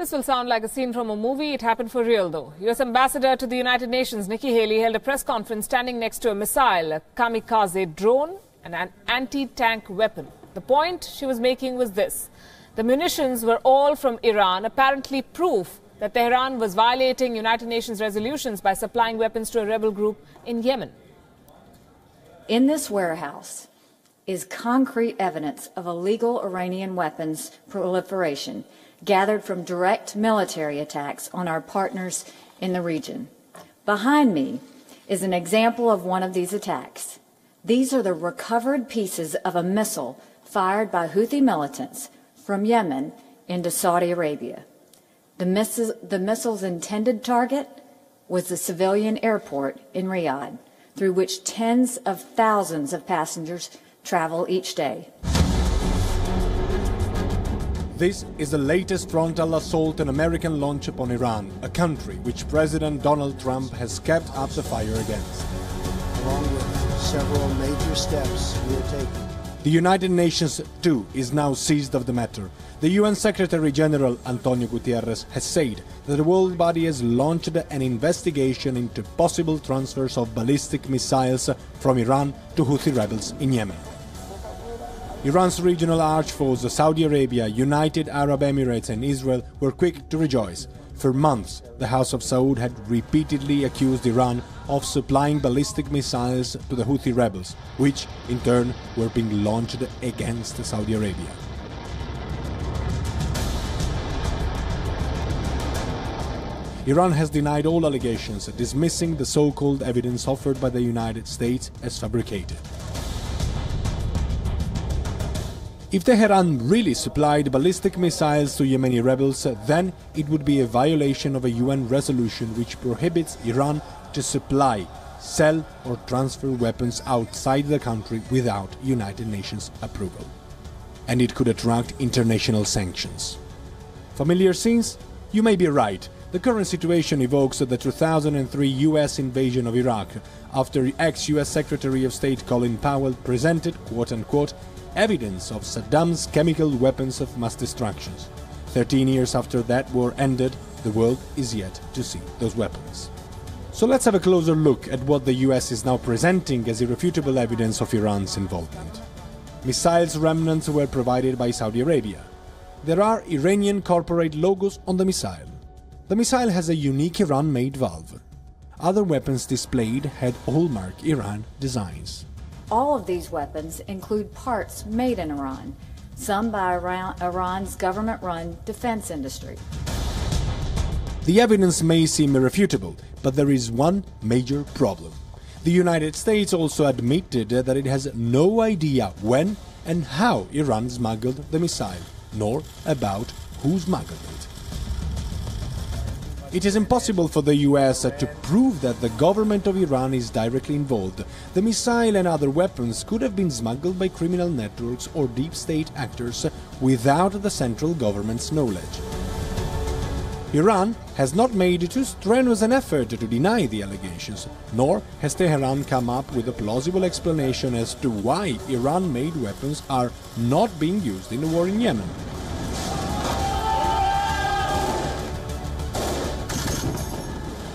This will sound like a scene from a movie. It happened for real, though. U.S. Ambassador to the United Nations, Nikki Haley, held a press conference standing next to a missile, a kamikaze drone, and an anti-tank weapon. The point she was making was this. The munitions were all from Iran, apparently proof that Tehran was violating United Nations resolutions by supplying weapons to a rebel group in Yemen. In this warehouse is concrete evidence of illegal Iranian weapons proliferation gathered from direct military attacks on our partners in the region. Behind me is an example of one of these attacks. These are the recovered pieces of a missile fired by Houthi militants from Yemen into Saudi Arabia. The missile's intended target was the civilian airport in Riyadh, through which tens of thousands of passengers travel each day. This is the latest frontal assault an American launched upon Iran, a country which President Donald Trump has kept up the fire against. Along with several major steps we are taking. The United Nations, too, is now seized of the matter. The UN Secretary-General Antonio Guterres has said that the world body has launched an investigation into possible transfers of ballistic missiles from Iran to Houthi rebels in Yemen. Iran's regional arch foes, Saudi Arabia, United Arab Emirates and Israel, were quick to rejoice. For months, the House of Saud had repeatedly accused Iran of supplying ballistic missiles to the Houthi rebels, which, in turn, were being launched against Saudi Arabia. Iran has denied all allegations, dismissing the so-called evidence offered by the United States as fabricated. If Tehran really supplied ballistic missiles to Yemeni rebels, then it would be a violation of a UN resolution which prohibits Iran to supply, sell or transfer weapons outside the country without United Nations approval. And it could attract international sanctions. Familiar scenes? You may be right. The current situation evokes the 2003 US invasion of Iraq, after ex-US Secretary of State Colin Powell presented, quote-unquote, evidence of Saddam's chemical weapons of mass destruction. 13 years after that war ended, the world is yet to see those weapons. So let's have a closer look at what the US is now presenting as irrefutable evidence of Iran's involvement. Missiles remnants were provided by Saudi Arabia. There are Iranian corporate logos on the missile. The missile has a unique Iran-made valve. Other weapons displayed had hallmark Iran designs. All of these weapons include parts made in Iran, some by Iran's government-run defense industry. The evidence may seem irrefutable, but there is one major problem. The United States also admitted that it has no idea when and how Iran smuggled the missile, nor about who smuggled it. It is impossible for the US to prove that the government of Iran is directly involved. The missile and other weapons could have been smuggled by criminal networks or deep state actors without the central government's knowledge. Iran has not made too strenuous an effort to deny the allegations, nor has Tehran come up with a plausible explanation as to why Iran-made weapons are not being used in the war in Yemen.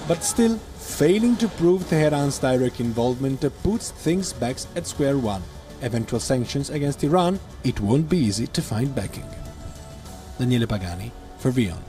But still, failing to prove Tehran's direct involvement puts things back at square one. Eventual sanctions against Iran, it won't be easy to find backing. Daniele Pagani for WION.